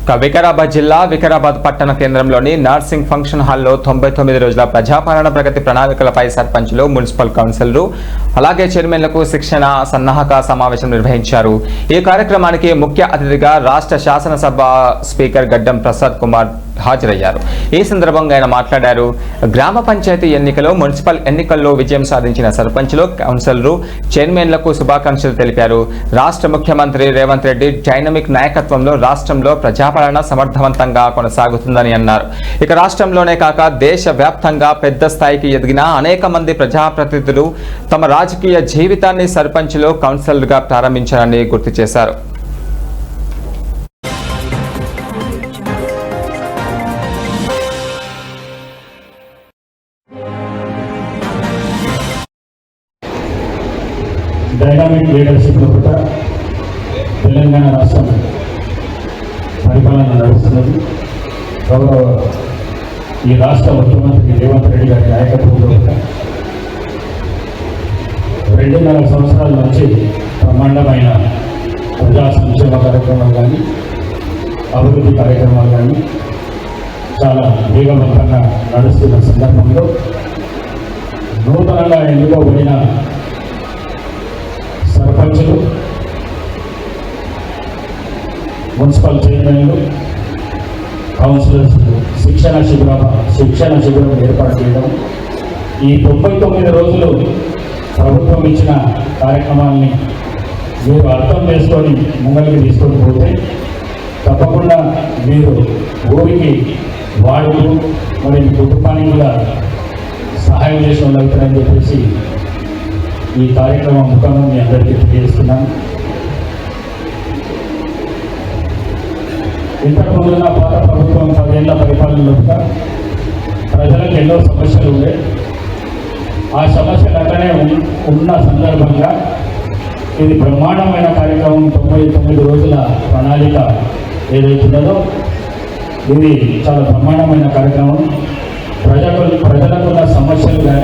వికారాబాద్ జిల్లా వికారాబాద్ పట్టణ కేంద్రంలోని నర్సింగ్ ఫంక్షన్ హాల్లో 99 రోజుల ప్రజాపాలన ప్రగతి ప్రణాళికలపై సర్పంచులు, మున్సిపల్ కౌన్సిలర్లు అలాగే చైర్మన్లకు శిక్షణ సన్నాహక సమావేశం నిర్వహించారు. ఈ కార్యక్రమానికి ముఖ్య అతిథిగా రాష్ట్ర శాసనసభ స్పీకర్ గడ్డం ప్రసాద్ కుమార్ హాజరయ్యారు. ఈ సందర్భంగా ఆయన మాట్లాడారు. గ్రామ పంచాయతీ ఎన్నికలో, మున్సిపల్ ఎన్నికల్లో విజయం సాధించిన సర్పంచులు, కౌన్సిలర్లు, చైర్మన్లకు శుభాకాంక్షలు తెలిపారు. రాష్ట్ర ముఖ్యమంత్రి రేవంత్ రెడ్డి డైనమిక్ నాయకత్వంలో రాష్ట్రంలో ప్రజాపాలన సమర్థవంతంగా కొనసాగుతుందని అన్నారు. ఇక రాష్ట్రంలోనే కాక దేశ వ్యాప్తంగా పెద్ద స్థాయికి ఎదిగిన అనేక మంది ప్రజాప్రతినిధులు తమ రాజకీయ జీవితాన్ని సర్పంచులు, కౌన్సిలర్గా ప్రారంభించారని గుర్తు చేశారు. డైనామిక్ లీడర్షిప్ కూడా తెలంగాణ రాష్ట్రం పరిపాలన నడుస్తున్నది. గౌరవ ఈ రాష్ట్ర ముఖ్యమంత్రి రేవంత్ రెడ్డి గారి నాయకత్వంలో 2.5 సంవత్సరాల నుంచి బ్రహ్మాండమైన ప్రజా సంక్షేమ కార్యక్రమాలు కానీ, అభివృద్ధి కార్యక్రమాలు కానీ చాలా వేగవంతంగా నడుస్తున్న సందర్భంలో నూతనంగా ఎన్నుకోబడిన సర్పంచులు, మున్సిపల్ చైర్మన్లు, కౌన్సిలర్స్ శిక్షణ శిబిరం ఏర్పాటు చేయడం, ఈ 99 రోజులు ప్రభుత్వం ఇచ్చిన కార్యక్రమాల్ని మీరు అర్థం చేసుకొని ముంగలికి తీసుకొని పోతే తప్పకుండా మీరు ఊరికి, వాడుకు, మరి కుటుంబానికి కూడా సహాయం చేసి ఉండవుతారని చెప్పేసి ఈ కార్యక్రమం ముఖంగా మీ అందరికీ తెలియజేస్తున్నాను. ఇంతకుముందున్న పాత ప్రభుత్వం 10 ఏళ్ల పరిపాలనలో ప్రజలకు ఎన్నో సమస్యలు ఉండే, ఆ సమస్యలు అక్కడే ఉన్న సందర్భంగా ఇది బ్రహ్మాండమైన కార్యక్రమం 99 రోజుల ప్రణాళిక ఏదైతున్నదో ఇది చాలా బ్రహ్మాండమైన కార్యక్రమం. ప్రజలకున్న సమస్యలు కానీ